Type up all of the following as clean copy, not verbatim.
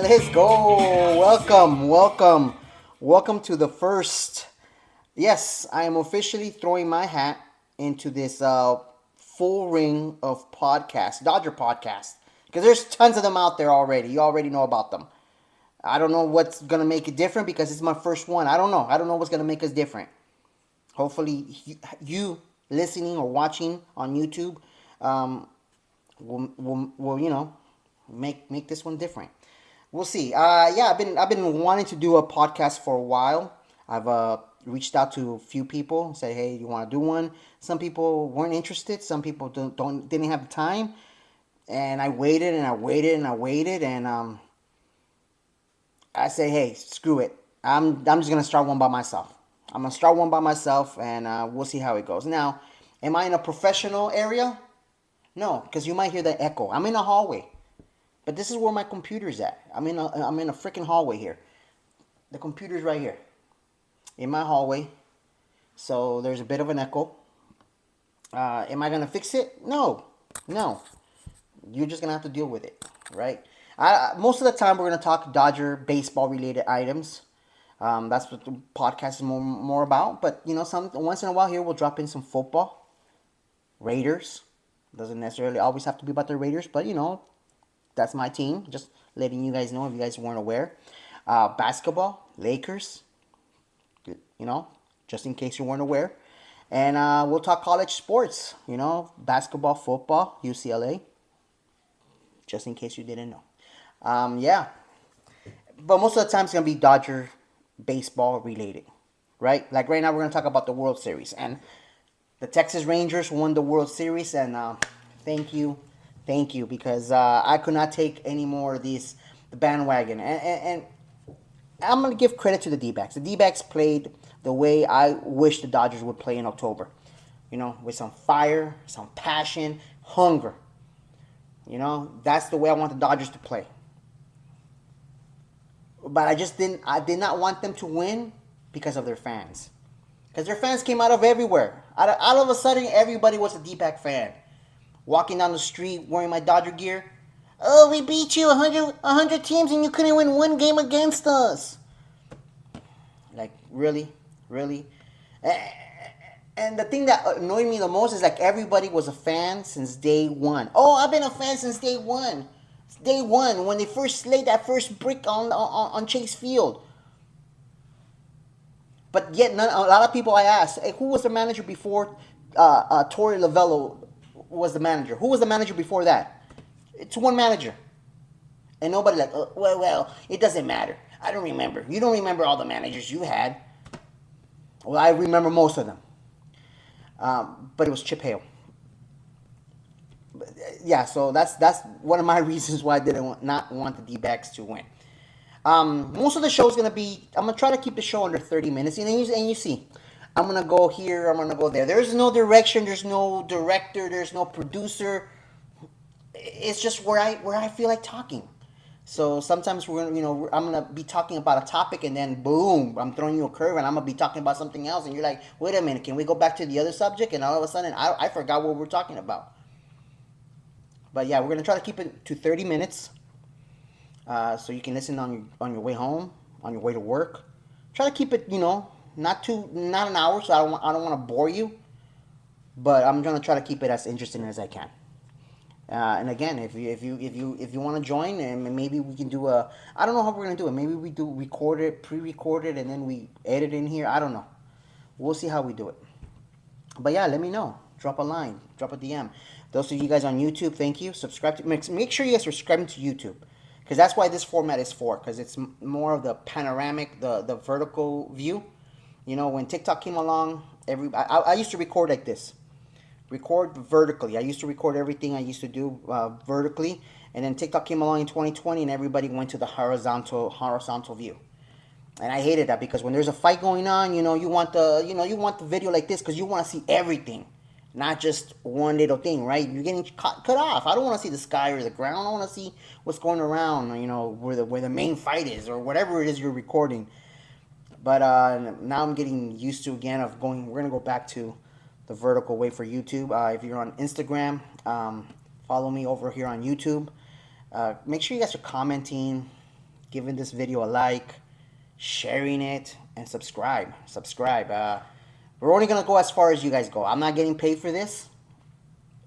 Let's go. Welcome to the first. Yes, I am officially throwing my hat into this full ring of podcasts, Dodger podcast, because there's tons of them out there already. You already know about them. I don't know what's gonna make it different because it's my first one. I don't know. I don't know what's gonna make us different. Hopefully, you listening or watching on YouTube um, will make this one different. We'll see. Yeah, I've been wanting to do a podcast for a while. I've reached out to a few people, said, "Hey, you want to do one?" Some people weren't interested. Some people didn't have the time, and I waited and I waited and I waited, and I say, "Hey, screw it. I'm just gonna start one by myself. I'm gonna start one by myself, and we'll see how it goes." Now, am I in a professional area? No, because you might hear the echo. I'm in a hallway. But this is where my computer's at. I'm in a freaking hallway here. The computer's right here in my hallway. So there's a bit of an echo. Am I gonna fix it? No, no. You're just gonna have to deal with it, right? Most of the time we're gonna talk Dodger baseball related items. That's what the podcast is more about. But some once in a while here we'll drop in some football, Raiders. Doesn't necessarily always have to be about the Raiders, but that's my team. Just letting you guys know if you guys weren't aware. Basketball, Lakers. Just in case you weren't aware. And we'll talk college sports. Basketball, football, UCLA. Just in case you didn't know. Yeah. But most of the time it's gonna be Dodger baseball related, right? Like right now we're gonna talk about the World Series, and the Texas Rangers won the World Series, and thank you, because I could not take any more of the bandwagon, and I'm gonna give credit to the D-backs. The D-backs played the way I wish the Dodgers would play in October, with some fire, some passion, hunger. That's the way I want the Dodgers to play. But I did not want them to win because of their fans. Because their fans came out of everywhere. Out of a sudden, everybody was a D-back fan. Walking down the street wearing my Dodger gear. Oh, we beat you 100 teams and you couldn't win one game against us. Like, really? Really? And the thing that annoyed me the most is like everybody was a fan since day one. Oh, I've been a fan since day one. Day one, when they first laid that first brick on Chase Field. But yet, a lot of people I asked, hey, who was the manager before Torey Lovello was the manager? Who was the manager before that? It's one manager. And nobody like, well, it doesn't matter. I don't remember. You don't remember all the managers you had. Well, I remember most of them. But it was Chip Hale. Yeah, so that's one of my reasons why I not want the D-backs to win. Most of the show is gonna be. I'm gonna try to keep the show under 30 minutes, and you see, I'm gonna go here. I'm gonna go there. There's no direction. There's no director. There's no producer. It's just where I feel like talking. So sometimes we're gonna, I'm gonna be talking about a topic, and then boom, I'm throwing you a curve, and I'm gonna be talking about something else, and you're like, wait a minute, can we go back to the other subject? And all of a sudden, I forgot what we're talking about. But yeah, we're gonna try to keep it to 30 minutes. So you can listen on your way home, on your way to work. Try to keep it, not an hour, so I don't want to bore you, but I'm gonna try to keep it as interesting as I can. And again, if you want to join, and maybe we can do a, I don't know how we're gonna do it. Maybe we do record it, pre-record it, and then we edit in here. I don't know. We'll see how we do it. But yeah, let me know. Drop a line, drop a DM. Those of you guys on YouTube, thank you. Subscribe to make sure you guys subscribe to YouTube, because that's why this format is for. Because it's more of the panoramic, the vertical view. When TikTok came along, I used to record like this, record vertically. I used to record everything I used to do vertically, and then TikTok came along in 2020, and everybody went to the horizontal view. And I hated that because when there's a fight going on, you want the video like this because you want to see everything, not just one little thing, right? You're getting cut off. I don't want to see the sky or the ground. I want to see what's going around, where the main fight is or whatever it is you're recording. But now I'm getting used to again of going. We're gonna go back to the vertical way for YouTube. If you're on Instagram, follow me over here on YouTube. Make sure you guys are commenting, giving this video a like, sharing it, and subscribe. Subscribe. We're only gonna go as far as you guys go. I'm not getting paid for this.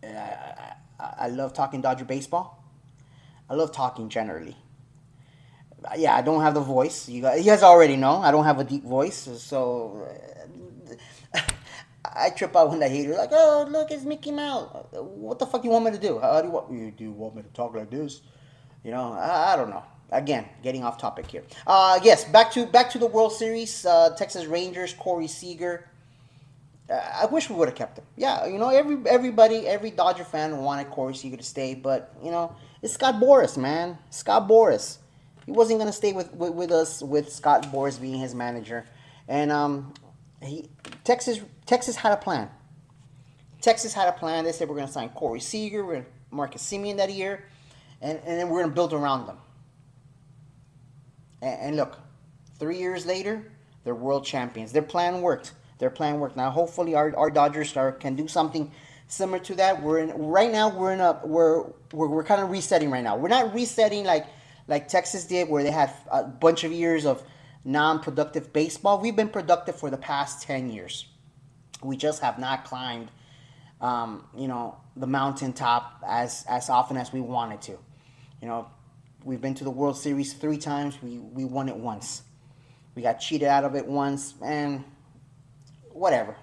I love talking Dodger baseball. I love talking generally. Yeah, I don't have the voice. You guys already know I don't have a deep voice, so I trip out when I hear like, "Oh, look, it's Mickey Mouse." What the fuck you want me to do? How do you want me to talk like this? I don't know. Again, getting off topic here. Yes, back to the World Series. Texas Rangers, Corey Seager. I wish we would have kept him. Yeah, every Dodger fan wanted Corey Seager to stay, but it's Scott Boras, man. Scott Boras. He wasn't gonna stay with us with Scott Boras being his manager, and he Texas had a plan. Texas had a plan. They said we're gonna sign Corey Seager, we're gonna Marcus Semien that year, and then we're gonna build around them. And look, 3 years later, they're world champions. Their plan worked. Now, hopefully, our Dodgers can do something similar to that. Right now. We're kind of resetting right now. We're not resetting like Texas did, where they had a bunch of years of non-productive baseball. We've been productive for the past 10 years. We just have not climbed, the mountaintop as often as we wanted to. We've been to the World Series 3 times. We won it once. We got cheated out of it once, and whatever.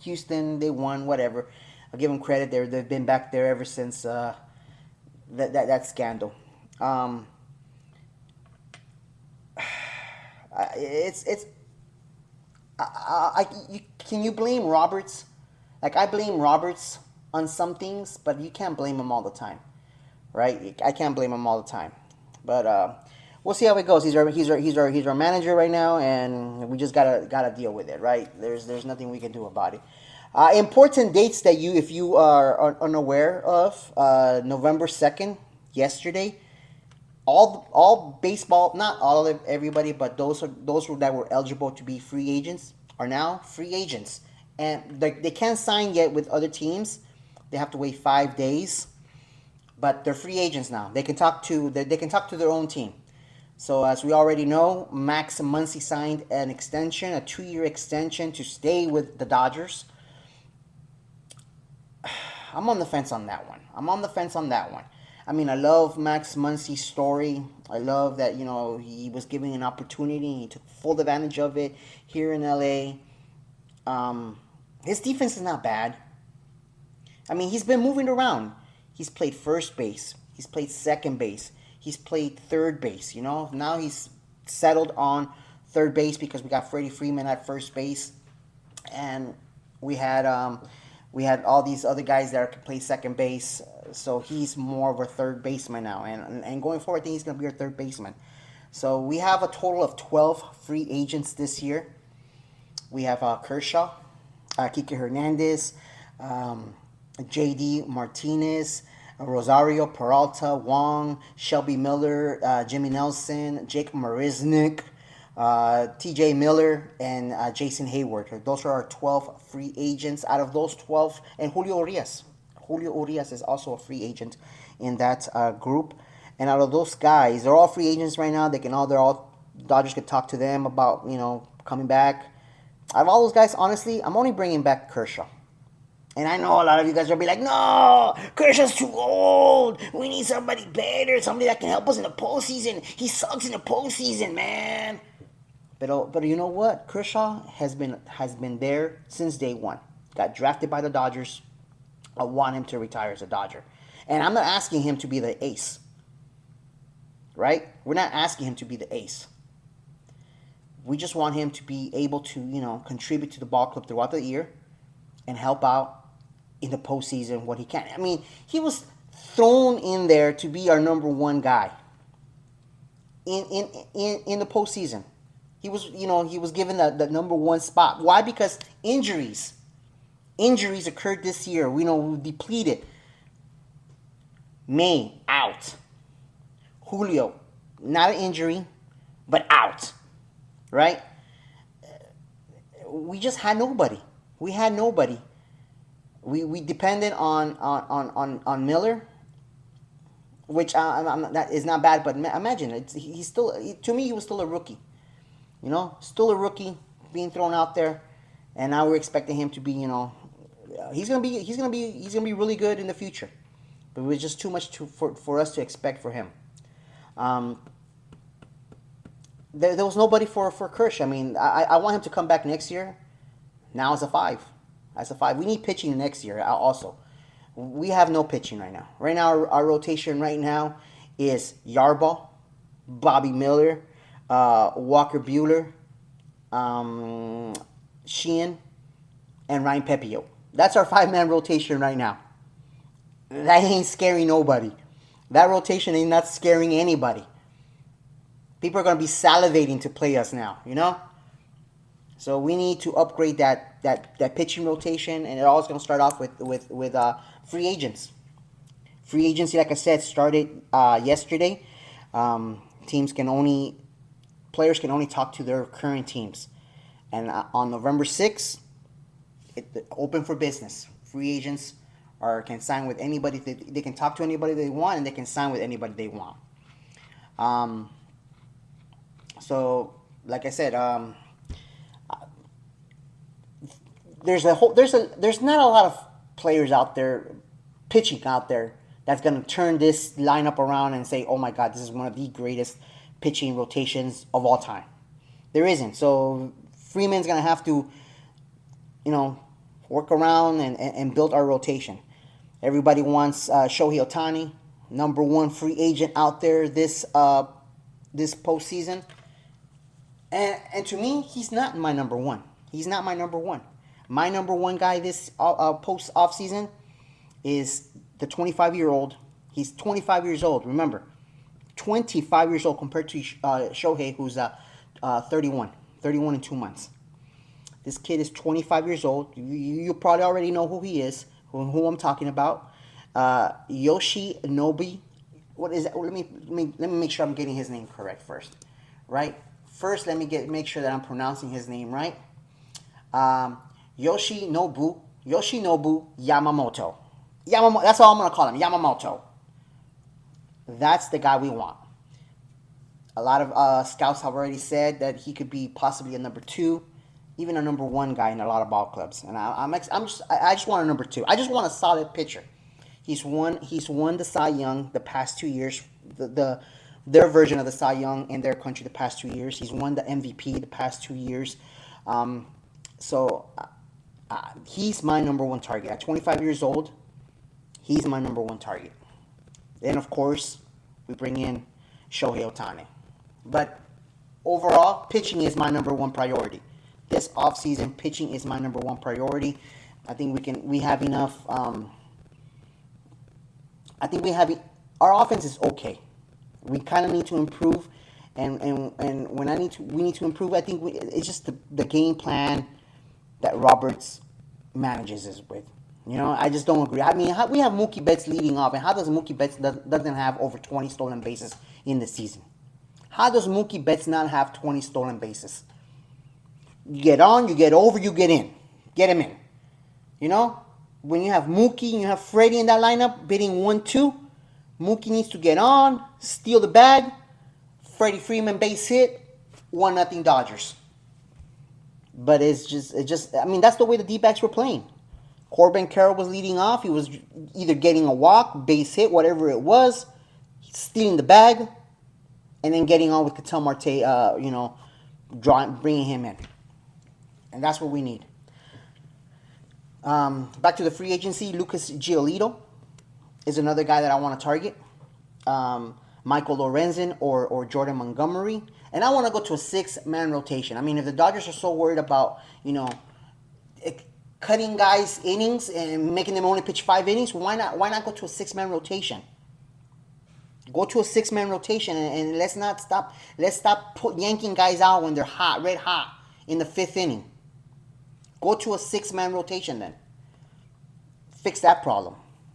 Houston, they won. Whatever. I'll give them credit. They've been back there ever since that scandal. It's can you blame Roberts? Like, I blame Roberts on some things, but you can't blame him all the time, right? I can't blame him all the time, but we'll see how it goes. He's our manager right now, and we just gotta deal with it, right? There's nothing we can do about it. Important dates that if you are unaware of, November 2nd, yesterday, all baseball, not all of everybody, but those that were eligible to be free agents are now free agents, and they can't sign yet with other teams. They have to wait 5 days, but they're free agents now. They can talk to their own team. So as we already know, Max Muncy signed an extension, a 2-year extension to stay with the Dodgers. I'm on the fence on that one. I mean, I love Max Muncy's story. I love that, he was given an opportunity. He took full advantage of it here in LA. His defense is not bad. I mean, he's been moving around. He's played first base. He's played second base. He's played third base. Now he's settled on third base because we got Freddie Freeman at first base, and we had all these other guys that can play second base. So he's more of a third baseman now, and going forward, I think he's going to be our third baseman. So we have a total of 12 free agents this year. We have Kershaw, Kike Hernandez, J.D. Martinez, Rosario Peralta, Wong, Shelby Miller, Jimmy Nelson, Jake Marisnick, T.J. Miller, and Jason Hayward. Those are our 12 free agents. Out of those 12, and Julio Urias. Julio Urias is also a free agent in that group. And out of those guys, they're all free agents right now. Dodgers could talk to them about, coming back. Out of all those guys, honestly, I'm only bringing back Kershaw. And I know a lot of you guys will be like, no, Kershaw's too old. We need somebody better, somebody that can help us in the postseason. He sucks in the postseason, man. But you know what? Kershaw has been there since day one. Got drafted by the Dodgers. I want him to retire as a Dodger. And I'm not asking him to be the ace. Right? We're not asking him to be the ace. We just want him to be able to, contribute to the ball club throughout the year and help out in the postseason what he can. I mean, he was thrown in there to be our number one guy in the postseason. He was given the number one spot. Why? Because injuries occurred this year. We depleted. May out. Julio, not an injury, but out. Right? We just had nobody. We had nobody. We depended on Miller. which that is not bad. But imagine he's still to me he was still a rookie. Still a rookie being thrown out there, and now we're expecting him to be he's gonna be really good in the future. But it was just too much for us to expect for him. Um, there was nobody for Kirsch. I mean, I want him to come back next year. Now as a five. As a five. We need pitching next year also. We have no pitching right now. Right now, our rotation right now is Yarball, Bobby Miller, Walker Bueller, Sheehan, and Ryan Pepio. That's our five-man rotation right now. That ain't scaring nobody. That rotation ain't not scaring anybody. People are going to be salivating to play us now. So we need to upgrade that pitching rotation, and it all is going to start off with free agents. Free agency, like I said, started yesterday. Players can only talk to their current teams, and on November 6th, open for business. Free agents can sign with anybody. They can talk to anybody they want, and they can sign with anybody they want. So, like I said, there's not a lot of players out there, pitching out there, that's going to turn this lineup around and say, oh my God, this is one of the greatest pitching rotations of all time. There isn't. So Freeman's going to have to, work around and build our rotation. Everybody wants Shohei Ohtani, number one free agent out there this postseason. And to me, he's not my number one. He's not my number one. My number one guy this post offseason is the 25-year-old. He's 25 years old. Remember, 25 years old compared to Shohei, who's 31 in 2 months. This kid is 25 years old. You probably already know who he is, who I'm talking about. Yoshinobu. What is that? Let me make sure I'm getting his name correct first. Right? First, let me make sure that I'm pronouncing his name right. Yoshinobu Yamamoto. That's all I'm going to call him, Yamamoto. That's the guy we want. A lot of scouts have already said that he could be possibly a number two, even a number one guy in a lot of ball clubs. And I just want a number two. I just want a solid pitcher. He's won the Cy Young the past 2 years. Their version of the Cy Young in their country the past 2 years. He's won the MVP the past 2 years. So he's my number one target. At 25 years old, he's my number one target. Then, of course, we bring in Shohei Ohtani. But overall, pitching is my number one priority. This offseason, pitching is my number one priority. I think we have enough. Our offense is okay. We kind of need to improve, and when we need to improve. I think it's just the game plan that Roberts manages us with. I just don't agree. I mean, we have Mookie Betts leading off, and how does Mookie Betts doesn't have over 20 stolen bases in the season? How does Mookie Betts not have 20 stolen bases? You get on, you get over, you get in. Get him in. When you have Mookie and you have Freddie in that lineup, bidding 1-2, Mookie needs to get on, steal the bag, Freddie Freeman base hit, 1-0 Dodgers. But it's just, I mean, that's the way the D-backs were playing. Corbin Carroll was leading off. He was either getting a walk, base hit, whatever it was, stealing the bag, and then getting on with Ketel Marte, bringing him in. And that's what we need. Back to the free agency, Lucas Giolito is another guy that I want to target. Michael Lorenzen or Jordan Montgomery. And I want to go to a 6-man rotation. I mean, if the Dodgers are so worried about, cutting guys' innings and making them only pitch 5 innings, why not go to a 6-man rotation? Go to a 6-man rotation and let's stop yanking guys out when they're hot, red hot in the 5th inning. Go to a 6-man rotation then. Fix that problem.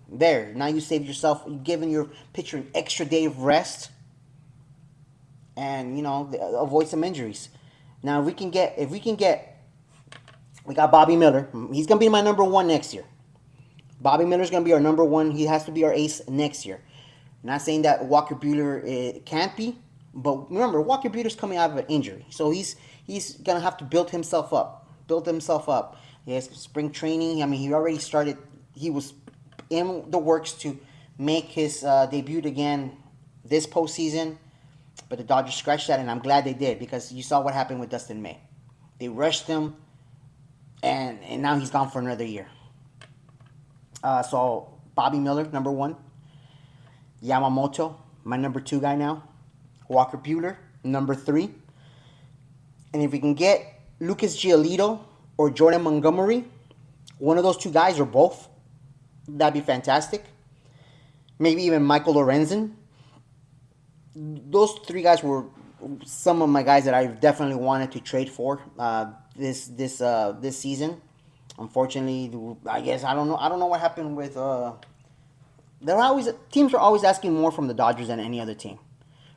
There. Now you save yourself, you've given your pitcher an extra day of rest. And, avoid some injuries. Now, we got Bobby Miller. He's going to be my number one next year. Bobby Miller's going to be our number one. He has to be our ace next year. Not saying that Walker Buehler can't be, but remember Walker Buehler's coming out of an injury, so he's gonna have to build himself up. Build himself up. He has spring training. I mean, he already started. He was in the works to make his debut again this postseason, but the Dodgers scratched that, and I'm glad they did because you saw what happened with Dustin May. They rushed him, and now he's gone for another year. So Bobby Miller, number one. Yamamoto, my number two guy now. Walker Buehler, number three. And if we can get Lucas Giolito or Jordan Montgomery, one of those two guys or both, that'd be fantastic. Maybe even Michael Lorenzen. Those three guys were some of my guys that I definitely wanted to trade for this season. Unfortunately, I guess I don't know what happened with. Teams are always asking more from the Dodgers than any other team,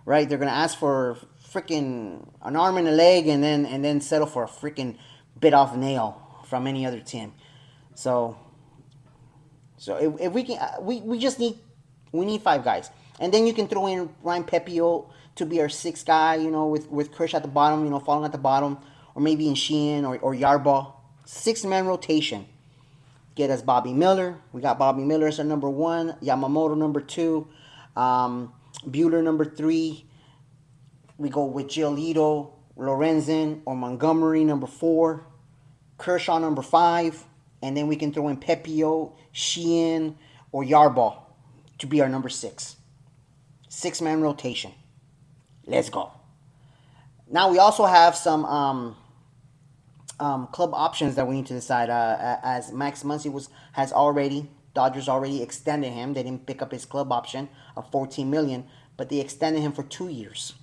right? They're gonna ask for freaking an arm and a leg, and then settle for a freaking bit off nail from any other team. So if we can, we just need five guys, and then you can throw in Ryan Pepio to be our sixth guy, with Kirsch at the bottom, falling at the bottom, or maybe in Sheehan or Yarbaugh. 6-man rotation. Get us Bobby Miller. We got Bobby Miller as our number one. Yamamoto number two. Buehler number three. We go with Giolito, Lorenzen, or Montgomery number four. Kershaw number five. And then we can throw in Pepio, Sheehan, or Yarbaugh to be our number six. 6-man rotation. Let's go. Now we also have some club options that we need to decide. As Max Muncy Dodgers already extended him. They didn't pick up his club option of $14 million, but they extended him for 2 years.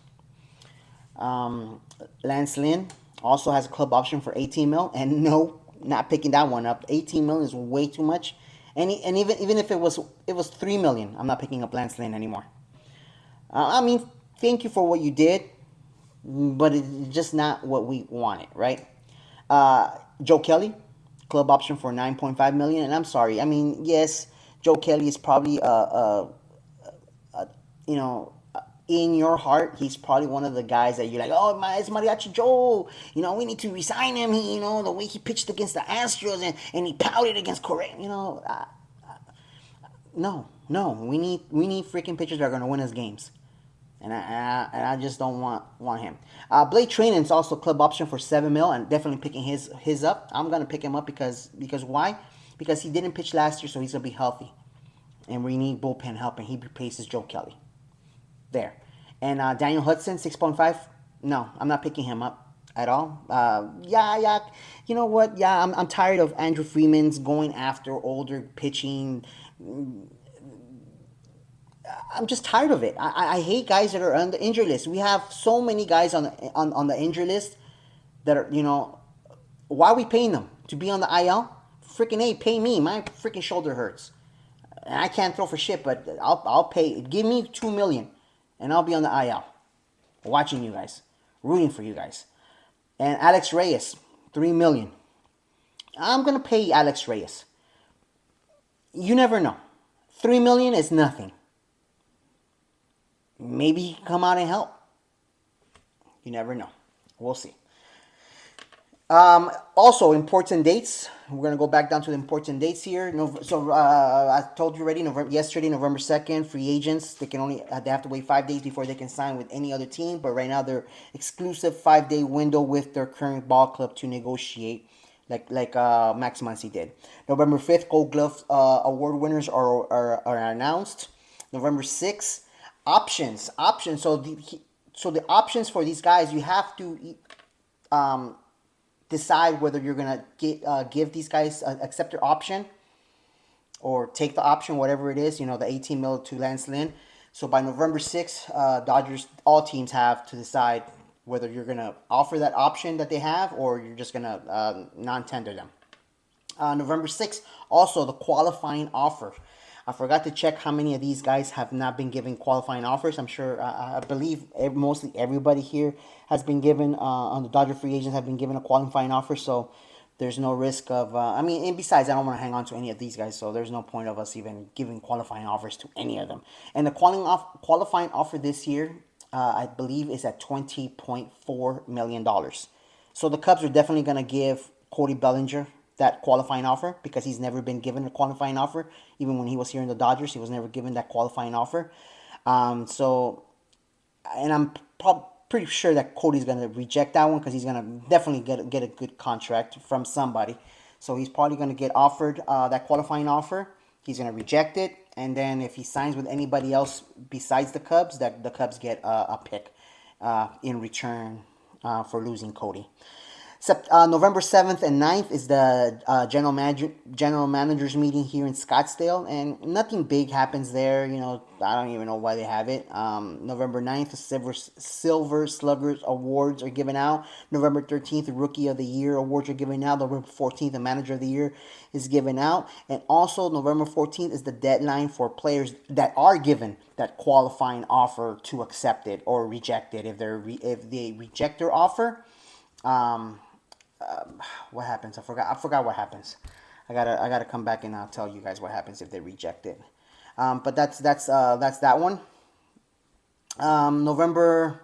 Lance Lynn also has a club option for $18 million, and no, not picking that one up. $18 million is way too much, and even if it was $3 million, I'm not picking up Lance Lynn anymore. I mean, thank you for what you did, but it's just not what we wanted, right? Joe Kelly, club option for $9.5 million, and I'm sorry. I mean, yes, Joe Kelly is probably in your heart, he's probably one of the guys that you're like, oh, it's Mariachi Joe. We need to resign him. The way he pitched against the Astros and he pouted against Correa. No. We need freaking pitchers that are gonna win us games. And I just don't want him. Blake Training's also club option for $7 million, and definitely picking his up. I'm gonna pick him up because why? Because he didn't pitch last year, so he's gonna be healthy, and we need bullpen help, and he replaces Joe Kelly. There, and Daniel Hudson 6.5. No, I'm not picking him up at all. Yeah. You know what? Yeah, I'm tired of Andrew Freeman's going after older pitching. I'm just tired of it. I hate guys that are on the injury list. We have so many guys on the injury list that are, why are we paying them to be on the IL? Freaking A, pay me. My freaking shoulder hurts, and I can't throw for shit. But I'll pay. Give me $2 million, and I'll be on the IL, watching you guys, rooting for you guys. And Alex Reyes, $3 million. I'm gonna pay Alex Reyes. You never know. $3 million is nothing. Maybe he can come out and help. You never know. We'll see. Also, important dates. We're going to go back down to the important dates here. I told you already, yesterday, November 2nd, free agents, they have to wait 5 days before they can sign with any other team. But right now, they're exclusive 5-day window with their current ball club to negotiate, like Max Muncy did. November 5th, Gold Glove award winners are announced. November 6th, options. So the options for these guys, you have to decide whether you're gonna give these guys accept their option or take the option, whatever it is. The $18 million to Lance Lynn. So by November 6th, Dodgers, all teams have to decide whether you're gonna offer that option that they have or you're just gonna non-tender them. November 6th, also the qualifying offer. I forgot to check how many of these guys have not been given qualifying offers. I'm sure, I believe mostly everybody here has been given, on the Dodger free agents have been given a qualifying offer. So There's no risk of, I mean, and besides, I don't want to hang on to any of these guys, so there's no point of us even giving qualifying offers to any of them. And the qualifying offer this year, I believe, is at $20.4 million. So the Cubs are definitely going to give Cody Bellinger that qualifying offer because he's never been given a qualifying offer. Even when he was here in the Dodgers, he was never given that qualifying offer. So, and I'm pretty sure that Cody's gonna reject that one because he's gonna definitely get a good contract from somebody. So he's probably gonna get offered that qualifying offer. He's gonna reject it, and then if he signs with anybody else besides the Cubs, that the Cubs get a pick in return for losing Cody. November 7th and 9th is the general managers meeting here in Scottsdale, and nothing big happens there. You know, I don't even know why they have it. November 9th, the Silver Sluggers Awards are given out. November 13th, the Rookie of the Year Awards are given out. November 14th, the Manager of the Year is given out. And also, November 14th is the deadline for players that are given that qualifying offer to accept it or reject it. If they reject their offer, what happens? I forgot what happens. I gotta come back and I'll tell you guys what happens if they reject it. But that's that one. November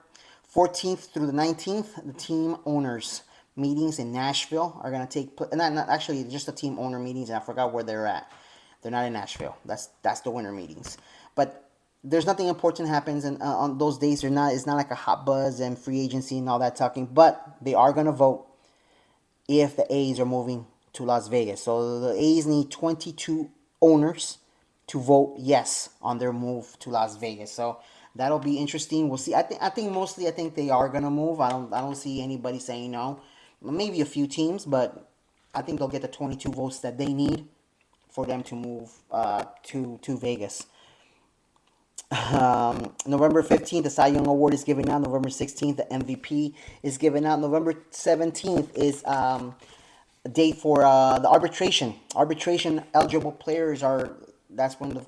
14th through the 19th, the team owners meetings in Nashville are gonna take place. Not actually just the team owner meetings, and I forgot where they're at. They're not in Nashville. That's the winter meetings. But there's nothing important happens on those days. It's not like a hot buzz and free agency and all that talking. But they are gonna vote if the A's are moving to Las Vegas. So the A's need 22 owners to vote yes on their move to Las Vegas. So that'll be interesting. We'll see. I think they are gonna move. I don't see anybody saying no. Maybe a few teams, but I think they'll get the 22 votes that they need for them to move to Vegas. November 15th, the Cy Young Award is given out. November 16th, the MVP is given out. November 17th is a date for the arbitration. Arbitration eligible players that's when the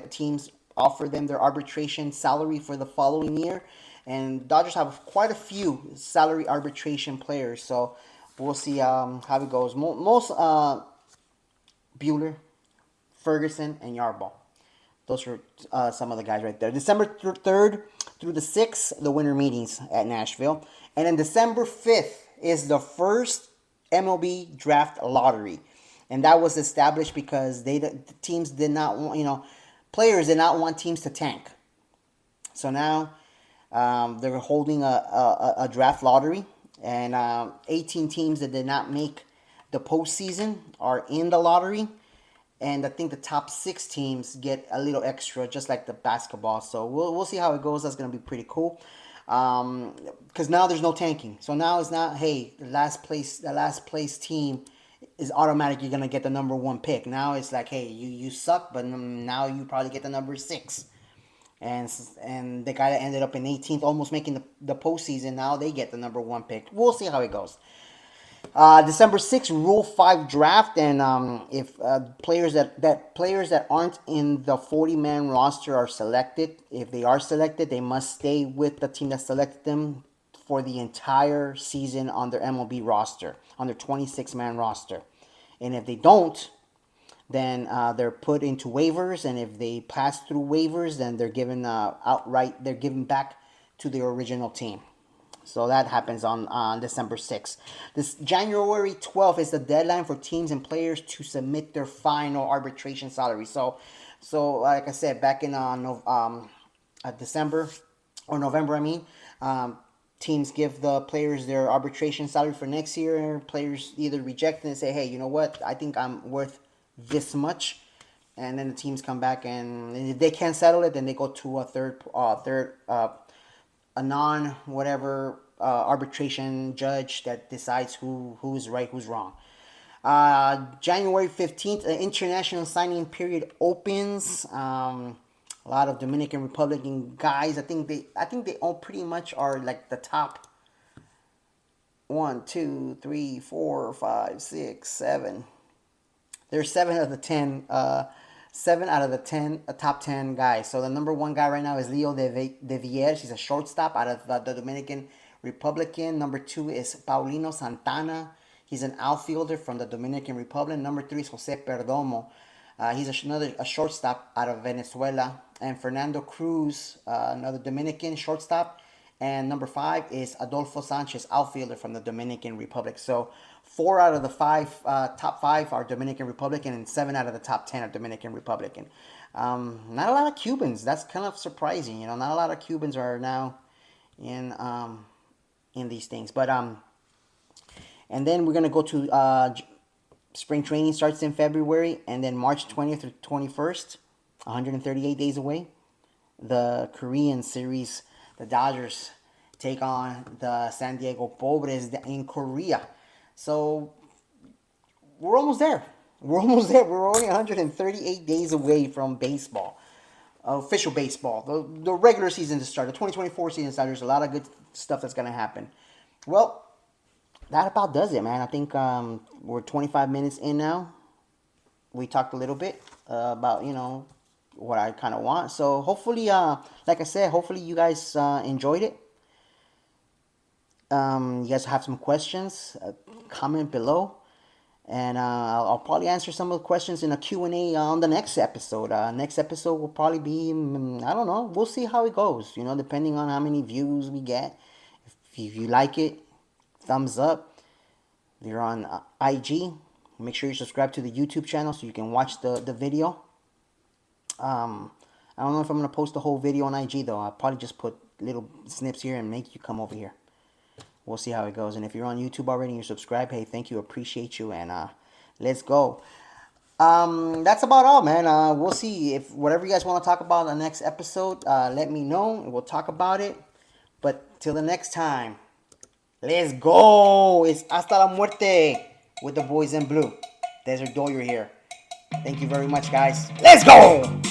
teams offer them their arbitration salary for the following year. And Dodgers have quite a few salary arbitration players. So we'll see how it goes. Most Bueller, Ferguson, and Yarbrough. Those are some of the guys right there. December 3rd through the 6th, the winter meetings at Nashville. And then December 5th is the first MLB draft lottery. And that was established because the teams did not want, players did not want teams to tank. So now they're holding a draft lottery. And 18 teams that did not make the postseason are in the lottery. And I think the top 6 teams get a little extra, just like the basketball. So we'll see how it goes. That's going to be pretty cool. Because now there's no tanking. So now it's not, hey, the last place team is automatically going to get the number 1 pick. Now it's like, hey, you suck, but now you probably get the number 6. And the guy that ended up in 18th, almost making the postseason, now they get the number 1 pick. We'll see how it goes. December 6th, Rule 5 draft, and if players that aren't in the 40-man roster are selected, if they are selected, they must stay with the team that selected them for the entire season on their MLB roster, on their 26-man roster. And if they don't, then they're put into waivers, and if they pass through waivers, then they're given they're given back to their original team. So that happens on December 6th. This January 12th is the deadline for teams and players to submit their final arbitration salary. So like I said, back in December or November, teams give the players their arbitration salary for next year. Players either reject it and say, hey, you know what? I think I'm worth this much. And then the teams come back, and if they can't settle it, then they go to a non-whatever arbitration judge that decides who's right, who's wrong. January 15th, the international signing period opens. A lot of Dominican Republican guys. I think they all pretty much are like the top 1, 2, 3, 4, 5, 6, 7. There's 7 out of the 10. 7 out of the 10 top 10 guys. So the number 1 guy right now is Leo de Villiers. He's a shortstop out of the Dominican Republic. Number 2 is Paulino Santana. He's an outfielder from the Dominican Republic. Number 3 is Jose Perdomo. He's a shortstop out of Venezuela. And Fernando Cruz, another Dominican shortstop. And number 5 is Adolfo Sanchez, outfielder from the Dominican Republic. So 4 out of the top 5 are Dominican Republican, and 7 out of the top 10 are Dominican Republican. Not a lot of Cubans. That's kind of surprising. You know, not a lot of Cubans are now in these things. But and then we're gonna go to spring training starts in February, and then March 20th through 21st, 138 days away. The Korean series, the Dodgers take on the San Diego Pobres in Korea. So we're almost there. We're almost there. We're only 138 days away from baseball, official baseball. The regular season to start. The 2024 season starts. There's a lot of good stuff that's going to happen. Well, that about does it, man. I think we're 25 minutes in now. We talked a little bit about, what I kind of want. So hopefully, like I said, hopefully you guys enjoyed it. You guys have some questions, comment below. And I'll probably answer some of the questions in a Q&A on the next episode. Next episode will probably be, I don't know. We'll see how it goes, depending on how many views we get. If you like it, thumbs up. If you're on IG, make sure you subscribe to the YouTube channel so you can watch the video. I don't know if I'm going to post the whole video on IG, though. I'll probably just put little snips here and make you come over here. We'll see how it goes. And if you're on YouTube already and you're subscribed, hey, thank you. Appreciate you. And let's go. That's about all, man. We'll see. If whatever you guys want to talk about in the next episode, let me know. And we'll talk about it. But till the next time, let's go. It's Hasta la Muerte with the boys in blue. Desert Doyer here. Thank you very much, guys. Let's go.